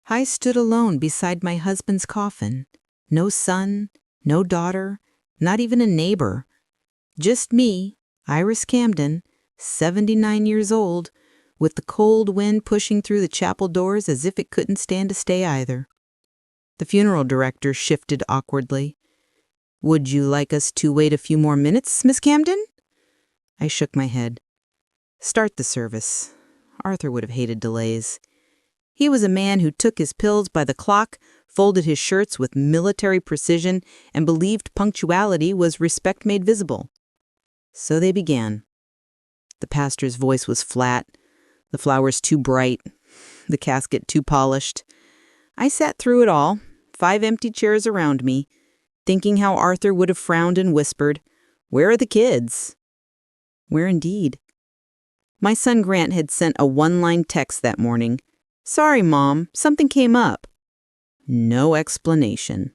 I stood alone beside my husband's coffin. No son, no daughter, not even a neighbor. Just me, Iris Camden, 79 years old, with the cold wind pushing through the chapel doors as if it couldn't stand to stay either. The funeral director shifted awkwardly. "Would you like us to wait a few more minutes, Miss Camden?" I shook my head. "Start the service." Arthur would have hated delays. He was a man who took his pills by the clock, folded his shirts with military precision, and believed punctuality was respect made visible. So they began. The pastor's voice was flat, the flowers too bright, the casket too polished. I sat through it all, 5 empty chairs around me, thinking how Arthur would have frowned and whispered, "Where are the kids?" Where indeed? My son Grant had sent a 1-line text that morning. "Sorry, Mom, something came up." No explanation.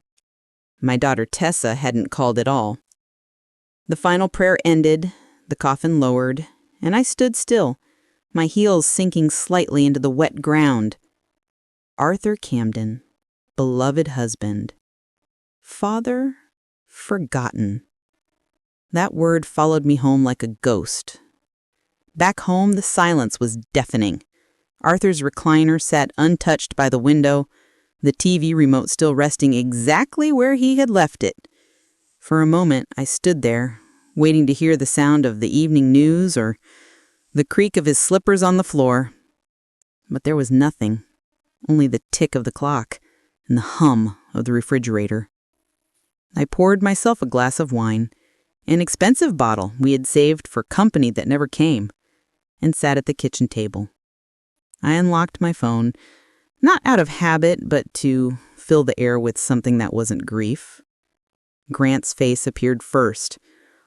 My daughter Tessa hadn't called at all. The final prayer ended, the coffin lowered, and I stood still, my heels sinking slightly into the wet ground. Arthur Camden, beloved husband. Father, forgotten. That word followed me home like a ghost. Back home, the silence was deafening. Arthur's recliner sat untouched by the window, the TV remote still resting exactly where he had left it. For a moment, I stood there, waiting to hear the sound of the evening news or the creak of his slippers on the floor. But there was nothing, only the tick of the clock and the hum of the refrigerator. I poured myself a glass of wine, an expensive bottle we had saved for company that never came, and sat at the kitchen table. I unlocked my phone, not out of habit, but to fill the air with something that wasn't grief. Grant's face appeared first,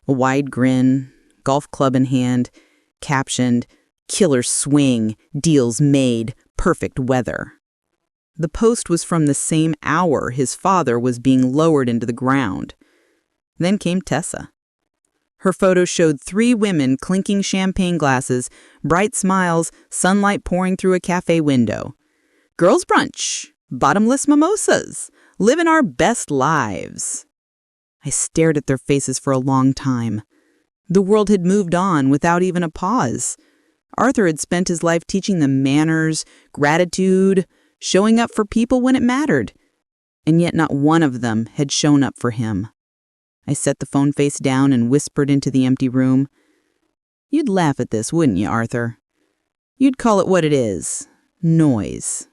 a wide grin, golf club in hand, captioned, "Killer swing, deals made, perfect weather." The post was from the same hour his father was being lowered into the ground. Then came Tessa. Her photo showed 3 women clinking champagne glasses, bright smiles, sunlight pouring through a cafe window. Girls' brunch, bottomless mimosas, living our best lives. I stared at their faces for a long time. The world had moved on without even a pause. Arthur had spent his life teaching them manners, gratitude, showing up for people when it mattered. And yet not one of them had shown up for him. I set the phone face down and whispered into the empty room. "You'd laugh at this, wouldn't you, Arthur? You'd call it what it is. Noise."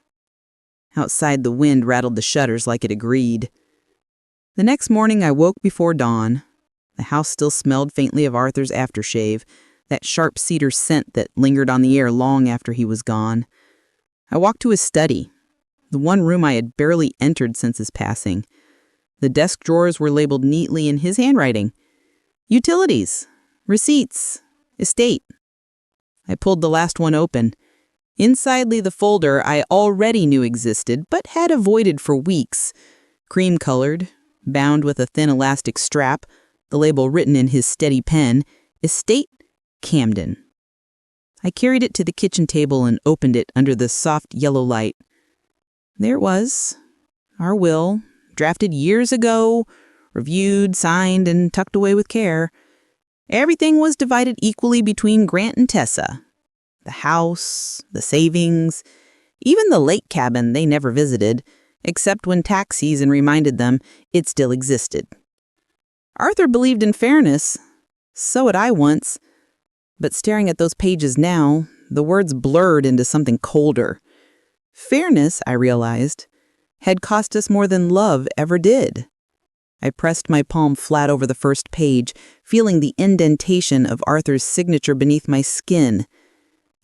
Outside, the wind rattled the shutters like it agreed. The next morning, I woke before dawn. The house still smelled faintly of Arthur's aftershave, that sharp cedar scent that lingered on the air long after he was gone. I walked to his study, the one room I had barely entered since his passing. The desk drawers were labeled neatly in his handwriting. Utilities, receipts, estate. I pulled the last one open. Inside lay the folder I already knew existed, but had avoided for weeks. Cream-colored, bound with a thin elastic strap, the label written in his steady pen, Estate Camden. I carried it to the kitchen table and opened it under the soft yellow light. There it was, our will, drafted years ago, reviewed, signed, and tucked away with care. Everything was divided equally between Grant and Tessa. The house, the savings, even the lake cabin they never visited, except when tax season reminded them it still existed. Arthur believed in fairness. So had I once. But staring at those pages now, the words blurred into something colder. Fairness, I realized, had cost us more than love ever did. I pressed my palm flat over the first page, feeling the indentation of Arthur's signature beneath my skin.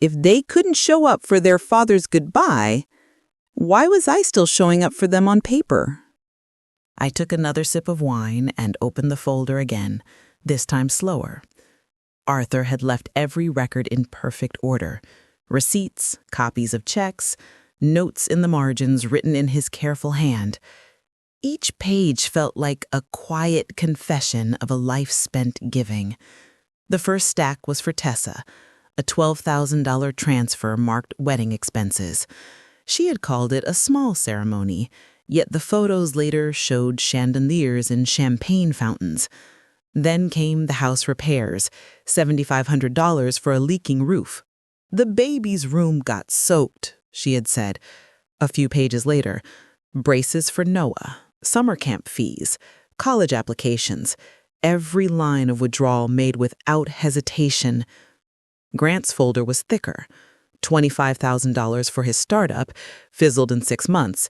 If they couldn't show up for their father's goodbye, why was I still showing up for them on paper? I took another sip of wine and opened the folder again, this time slower. Arthur had left every record in perfect order. Receipts, copies of checks, notes in the margins written in his careful hand. Each page felt like a quiet confession of a life spent giving. The first stack was for Tessa, a $12,000 transfer marked wedding expenses. She had called it a small ceremony, yet the photos later showed chandeliers and champagne fountains. Then came the house repairs, $7,500 for a leaking roof. The baby's room got soaked, she had said. A few pages later, braces for Noah, summer camp fees, college applications, every line of withdrawal made without hesitation. Grant's folder was thicker. $25,000 for his startup, fizzled in 6 months.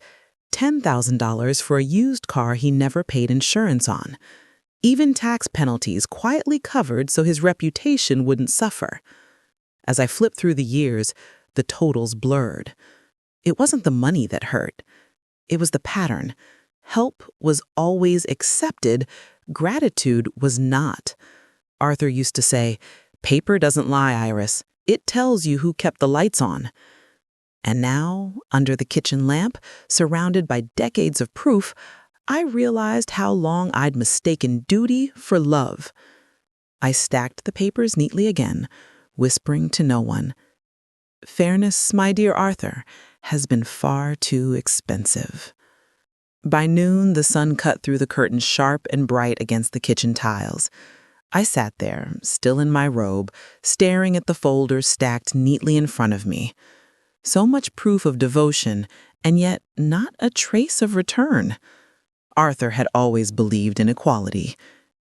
$10,000 for a used car he never paid insurance on. Even tax penalties quietly covered so his reputation wouldn't suffer. As I flipped through the years, the totals blurred. It wasn't the money that hurt. It was the pattern. Help was always accepted. Gratitude was not. Arthur used to say, "Paper doesn't lie, Iris. It tells you who kept the lights on." And now, under the kitchen lamp, surrounded by decades of proof, I realized how long I'd mistaken duty for love. I stacked the papers neatly again, whispering to no one, "Fairness, my dear Arthur, has been far too expensive." By noon, the sun cut through the curtains sharp and bright against the kitchen tiles. I sat there, still in my robe, staring at the folders stacked neatly in front of me. So much proof of devotion, and yet not a trace of return. Arthur had always believed in equality.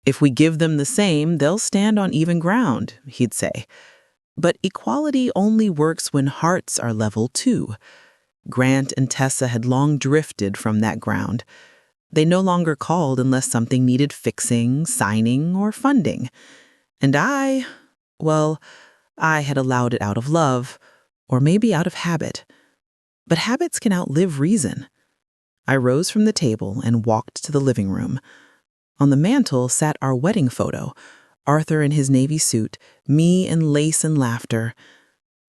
"If we give them the same, they'll stand on even ground," he'd say. But equality only works when hearts are level too. Grant and Tessa had long drifted from that ground. They no longer called unless something needed fixing, signing, or funding. And I had allowed it out of love, or maybe out of habit. But habits can outlive reason. I rose from the table and walked to the living room. On the mantel sat our wedding photo, Arthur in his navy suit, me in lace and laughter.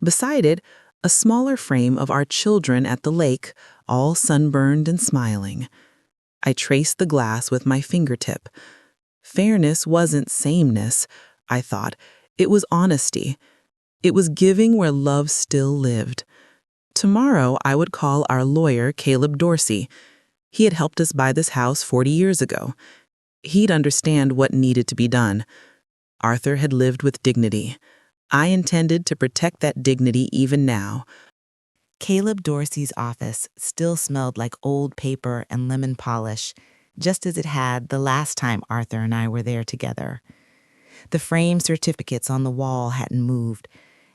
Beside it, a smaller frame of our children at the lake, all sunburned and smiling. I traced the glass with my fingertip. Fairness wasn't sameness, I thought. It was honesty. It was giving where love still lived. Tomorrow, I would call our lawyer, Caleb Dorsey. He had helped us buy this house 40 years ago. He'd understand what needed to be done. Arthur had lived with dignity. I intended to protect that dignity even now. Caleb Dorsey's office still smelled like old paper and lemon polish, just as it had the last time Arthur and I were there together. The framed certificates on the wall hadn't moved,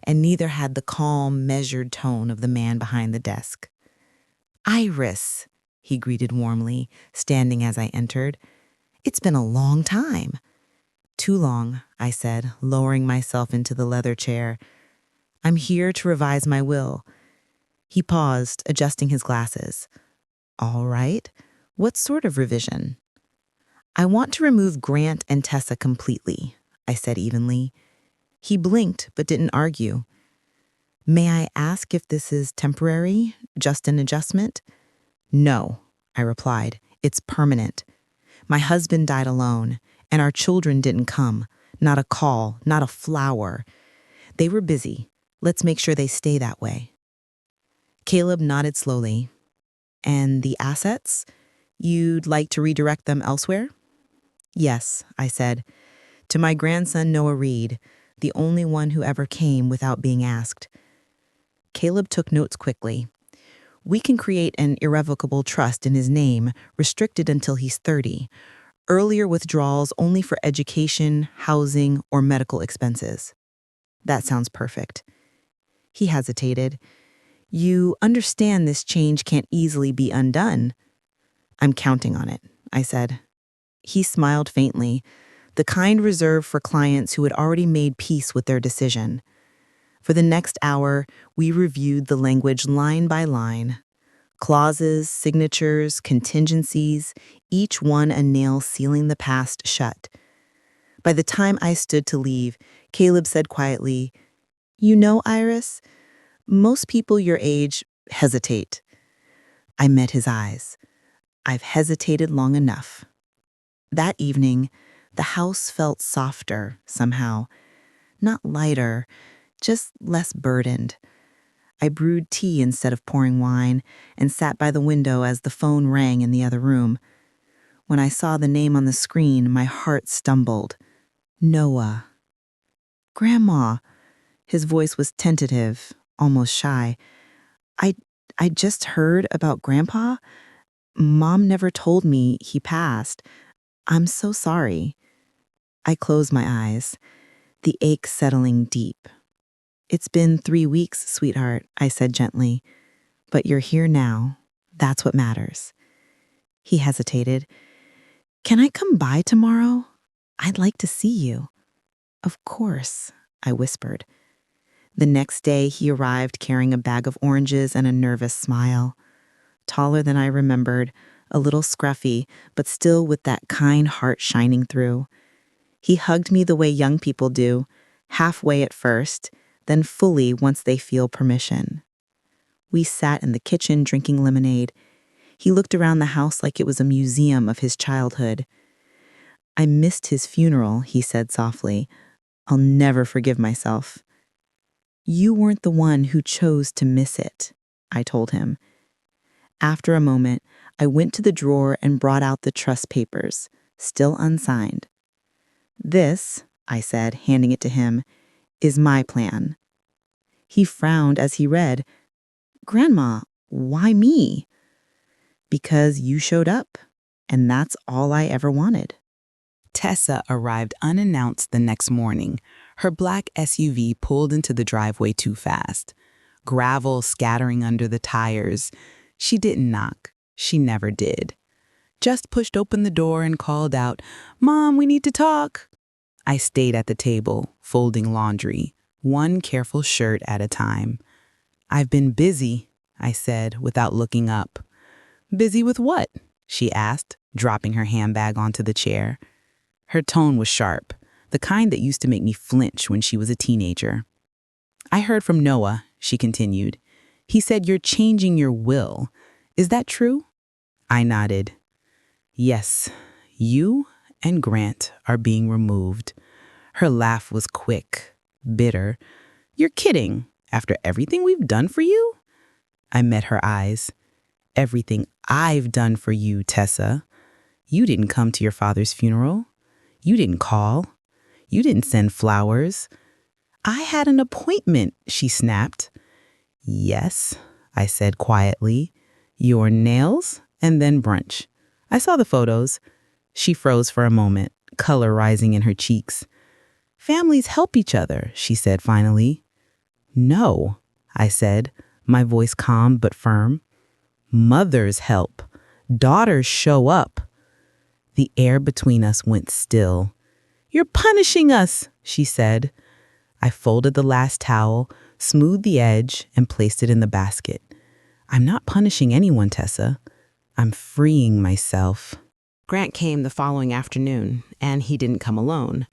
and neither had the calm, measured tone of the man behind the desk. "Iris," he greeted warmly, standing as I entered. "It's been a long time." "Too long," I said, lowering myself into the leather chair. "I'm here to revise my will." He paused, adjusting his glasses. "All right. What sort of revision?" "I want to remove Grant and Tessa completely," I said evenly. He blinked but didn't argue. "May I ask if this is temporary, just an adjustment?" "No," I replied. "It's permanent. My husband died alone, and our children didn't come. Not a call, not a flower. They were busy. Let's make sure they stay that way." Caleb nodded slowly. "And the assets? You'd like to redirect them elsewhere?" "Yes," I said. "To my grandson Noah Reed, the only one who ever came without being asked." Caleb took notes quickly. "We can create an irrevocable trust in his name, restricted until he's 30. Earlier withdrawals only for education, housing, or medical expenses." "That sounds perfect." He hesitated. "You understand this change can't easily be undone?" "I'm counting on it," I said. He smiled faintly, the kind reserved for clients who had already made peace with their decision. For the next hour, we reviewed the language line by line. Clauses, signatures, contingencies, each one a nail sealing the past shut. By the time I stood to leave, Caleb said quietly, "You know, Iris, most people your age hesitate." I met his eyes. I've hesitated long enough. That evening, the house felt softer, somehow. Not lighter, just less burdened. I brewed tea instead of pouring wine and sat by the window as the phone rang in the other room. When I saw the name on the screen, my heart stumbled. Noah. Grandma. His voice was tentative, almost shy. I just heard about Grandpa. Mom never told me he passed. I'm so sorry. I closed my eyes, the ache settling deep. It's been 3 weeks, sweetheart, I said gently. But you're here now. That's what matters. He hesitated. Can I come by tomorrow? I'd like to see you. Of course, I whispered. The next day, he arrived carrying a bag of oranges and a nervous smile. Taller than I remembered, a little scruffy, but still with that kind heart shining through. He hugged me the way young people do, halfway at first, then fully once they feel permission. We sat in the kitchen drinking lemonade. He looked around the house like it was a museum of his childhood. I missed his funeral, he said softly. I'll never forgive myself. You weren't the one who chose to miss it, I told him. After a moment, I went to the drawer and brought out the trust papers, still unsigned. This, I said, handing it to him, is my plan. He frowned as he read, Grandma, why me? Because you showed up, and that's all I ever wanted. Tessa arrived unannounced the next morning. Her black SUV pulled into the driveway too fast. Gravel scattering under the tires. She didn't knock. She never did. Just pushed open the door and called out, Mom, we need to talk. I stayed at the table, folding laundry, one careful shirt at a time. I've been busy, I said, without looking up. Busy with what? She asked, dropping her handbag onto the chair. Her tone was sharp, the kind that used to make me flinch when she was a teenager. I heard from Noah, she continued. He said you're changing your will. Is that true? I nodded. Yes, you and Grant are being removed. Her laugh was quick, bitter. You're kidding. After everything we've done for you? I met her eyes. Everything I've done for you, Tessa. You didn't come to your father's funeral. You didn't call. You didn't send flowers. I had an appointment, she snapped. Yes, I said quietly. Your nails and then brunch. I saw the photos. She froze for a moment, color rising in her cheeks. Families help each other, she said finally. No, I said, my voice calm but firm. Mothers help. Daughters show up. The air between us went still. You're punishing us, she said. I folded the last towel, smoothed the edge, and placed it in the basket. I'm not punishing anyone, Tessa. I'm freeing myself. Grant came the following afternoon, and he didn't come alone.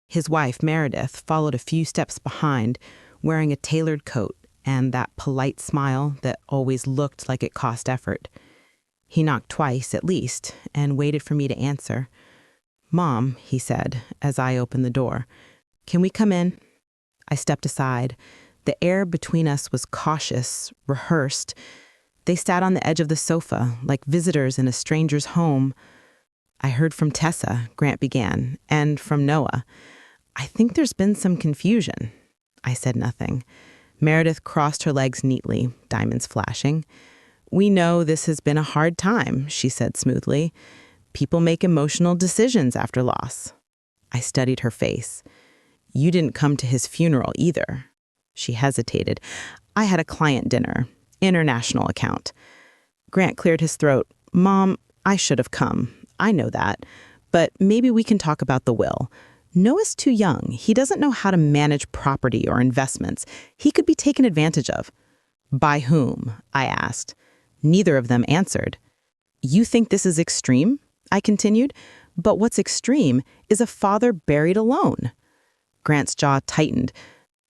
His wife, Meredith, followed a few steps behind, wearing a tailored coat and that polite smile that always looked like it cost effort. He knocked twice, at least, and waited for me to answer. Mom, he said, as I opened the door, can we come in? I stepped aside. The air between us was cautious, rehearsed. They sat on the edge of the sofa, like visitors in a stranger's home. I heard from Tessa, Grant began, and from Noah. I think there's been some confusion. I said nothing. Meredith crossed her legs neatly, diamonds flashing. We know this has been a hard time, she said smoothly. People make emotional decisions after loss. I studied her face. You didn't come to his funeral either. She hesitated. I had a client dinner, international account. Grant cleared his throat. Mom, I should have come. I know that. But maybe we can talk about the will. Noah's too young. He doesn't know how to manage property or investments. He could be taken advantage of. By whom? I asked. Neither of them answered. You think this is extreme? I continued. But what's extreme is a father buried alone. Grant's jaw tightened.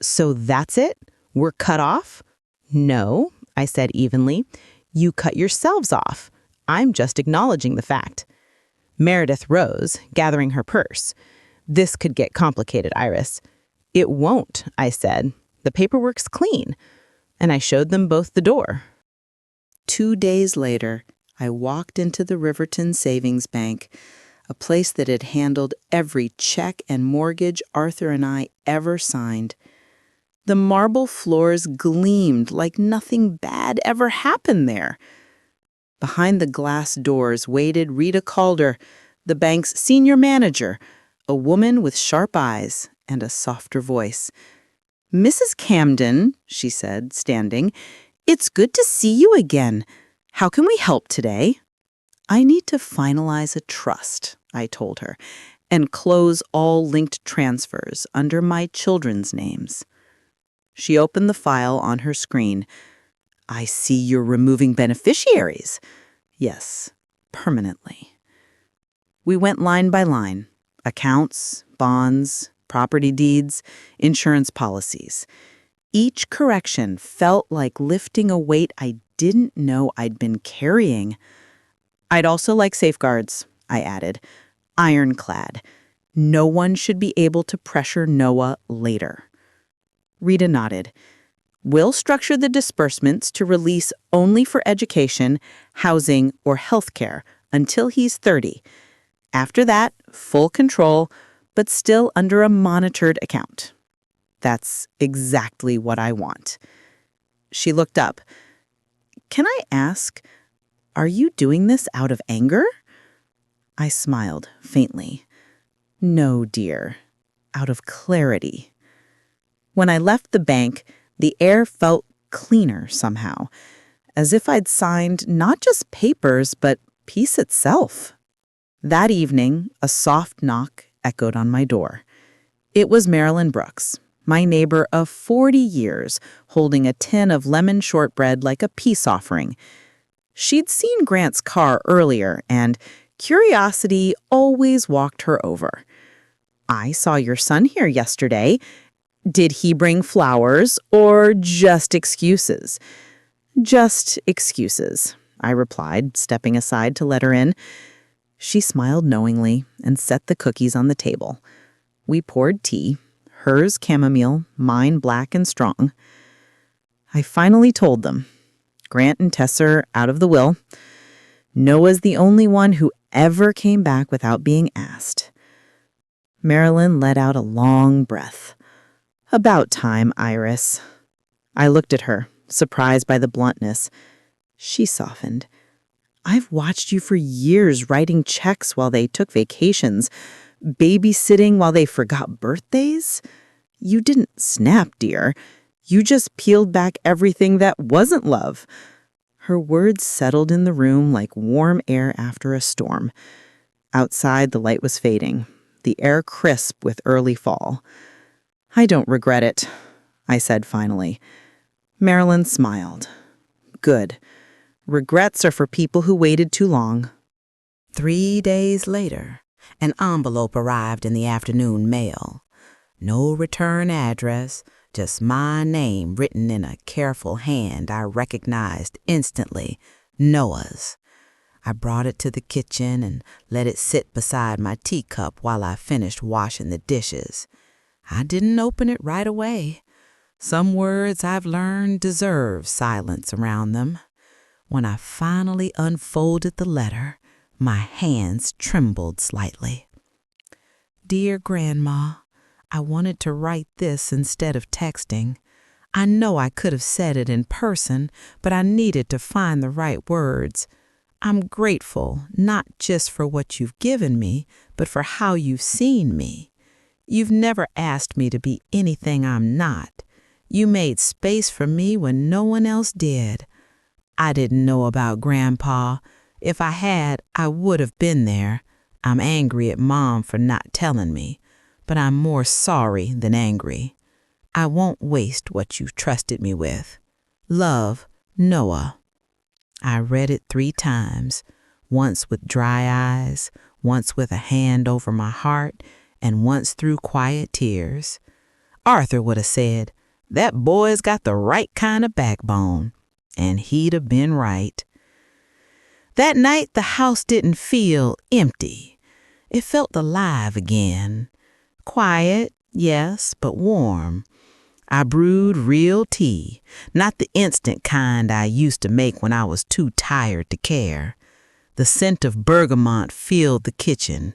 So that's it? We're cut off? No, I said evenly. You cut yourselves off. I'm just acknowledging the fact. Meredith rose, gathering her purse. This could get complicated, Iris. It won't, I said. The paperwork's clean. and I showed them both the door. 2 days later, I walked into the Riverton Savings Bank, a place that had handled every check and mortgage Arthur and I ever signed. The marble floors gleamed like nothing bad ever happened there. Behind the glass doors waited Rita Calder, the bank's senior manager, a woman with sharp eyes and a softer voice. "Mrs. Camden," she said, standing, "it's good to see you again. How can we help today?" "I need to finalize a trust," I told her, "and close all linked transfers under my children's names." She opened the file on her screen. "I see you're removing beneficiaries." "Yes, permanently." We went line by line. Accounts, bonds, property deeds, insurance policies. Each correction felt like lifting a weight I didn't know I'd been carrying. "I'd also like safeguards," I added. "Ironclad. No one should be able to pressure Noah later." Rita nodded. "We'll structure the disbursements to release only for education, housing, or health care until he's 30. After that, full control, but still under a monitored account." "That's exactly what I want." She looked up. "Can I ask, are you doing this out of anger?" I smiled faintly. "No, dear, out of clarity." When I left the bank, the air felt cleaner somehow, as if I'd signed not just papers, but peace itself. That evening, a soft knock echoed on my door. It was Marilyn Brooks, my neighbor of 40 years, holding a tin of lemon shortbread like a peace offering. She'd seen Grant's car earlier, and curiosity always walked her over. "I saw your son here yesterday. Did he bring flowers or just excuses?" "Just excuses," I replied, stepping aside to let her in. She smiled knowingly and set the cookies on the table. We poured tea, hers chamomile, mine black and strong. I finally told them. Grant and Tess are out of the will. Noah's the only one who ever came back without being asked. Marilyn let out a long breath. "About time, Iris." I looked at her, surprised by the bluntness. She softened. "I've watched you for years writing checks while they took vacations, babysitting while they forgot birthdays. You didn't snap, dear. You just peeled back everything that wasn't love." Her words settled in the room like warm air after a storm. Outside, the light was fading, the air crisp with early fall. "I don't regret it," I said finally. Marilyn smiled. "Good. Regrets are for people who waited too long." 3 days later, an envelope arrived in the afternoon mail. No return address, just my name written in a careful hand I recognized instantly, Noah's. I brought it to the kitchen and let it sit beside my teacup while I finished washing the dishes. I didn't open it right away. Some words I've learned deserve silence around them. When I finally unfolded the letter, my hands trembled slightly. "Dear Grandma, I wanted to write this instead of texting. I know I could have said it in person, but I needed to find the right words. I'm grateful not just for what you've given me, but for how you've seen me. You've never asked me to be anything I'm not. You made space for me when no one else did. I didn't know about Grandpa. If I had, I would have been there. I'm angry at Mom for not telling me, but I'm more sorry than angry. I won't waste what you've trusted me with. Love, Noah." I read it 3 times, once with dry eyes, once with a hand over my heart, and once through quiet tears. Arthur would have said, "That boy's got the right kind of backbone," and he'd have been right. That night, the house didn't feel empty. It felt alive again. Quiet, yes, but warm. I brewed real tea, not the instant kind I used to make when I was too tired to care. The scent of bergamot filled the kitchen.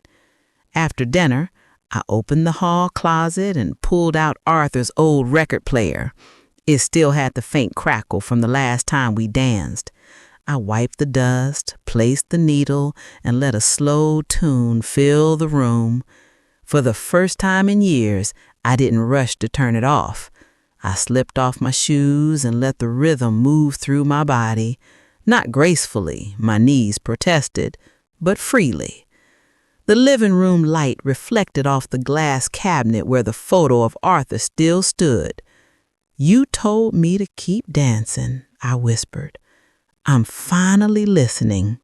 After dinner, I opened the hall closet and pulled out Arthur's old record player. It still had the faint crackle from the last time we danced. I wiped the dust, placed the needle, and let a slow tune fill the room. For the first time in years, I didn't rush to turn it off. I slipped off my shoes and let the rhythm move through my body. Not gracefully, my knees protested, but freely. The living room light reflected off the glass cabinet where the photo of Arthur still stood. "You told me to keep dancing," I whispered. "I'm finally listening."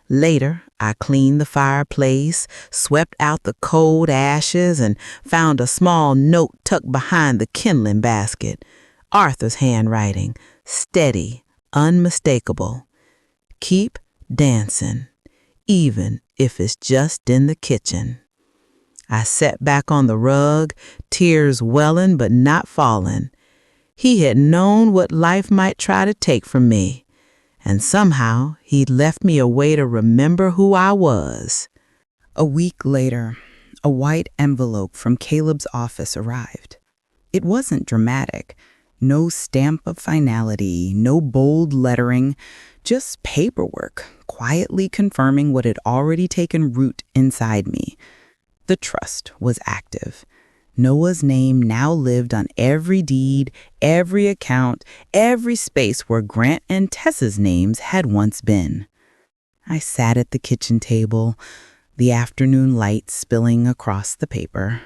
Later, I cleaned the fireplace, swept out the cold ashes, and found a small note tucked behind the kindling basket. Arthur's handwriting, steady, unmistakable. "Keep dancing, even if it's just in the kitchen." I sat back on the rug, tears welling but not falling. He had known what life might try to take from me, and somehow he'd left me a way to remember who I was. A week later, a white envelope from Caleb's office arrived. It wasn't dramatic. No stamp of finality, no bold lettering, just paperwork, quietly confirming what had already taken root inside me. The trust was active. Noah's name now lived on every deed, every account, every space where Grant and Tessa's names had once been. I sat at the kitchen table, the afternoon light spilling across the paper.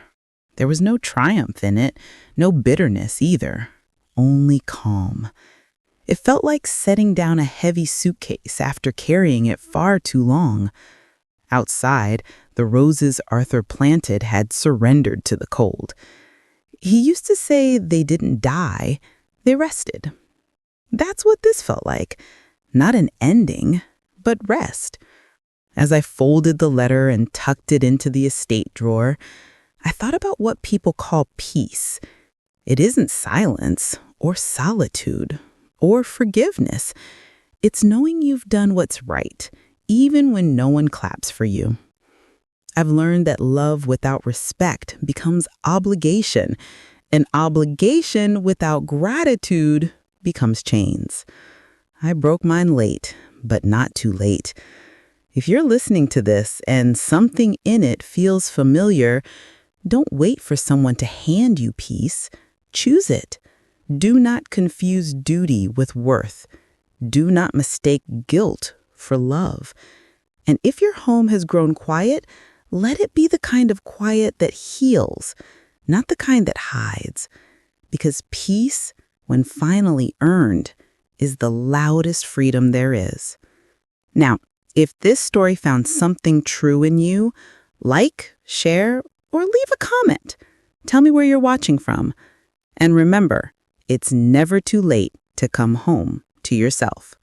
There was no triumph in it, no bitterness either, only calm. It felt like setting down a heavy suitcase after carrying it far too long. Outside, the roses Arthur planted had surrendered to the cold. He used to say they didn't die, they rested. That's what this felt like. Not an ending, but rest. As I folded the letter and tucked it into the estate drawer, I thought about what people call peace. It isn't silence or solitude or forgiveness. It's knowing you've done what's right, even when no one claps for you. I've learned that love without respect becomes obligation, and obligation without gratitude becomes chains. I broke mine late, but not too late. If you're listening to this and something in it feels familiar, don't wait for someone to hand you peace. Choose it. Do not confuse duty with worth. Do not mistake guilt for love. And if your home has grown quiet, let it be the kind of quiet that heals, not the kind that hides. Because peace, when finally earned, is the loudest freedom there is. Now, if this story found something true in you, like, share, or leave a comment. Tell me where you're watching from. And remember, it's never too late to come home to yourself.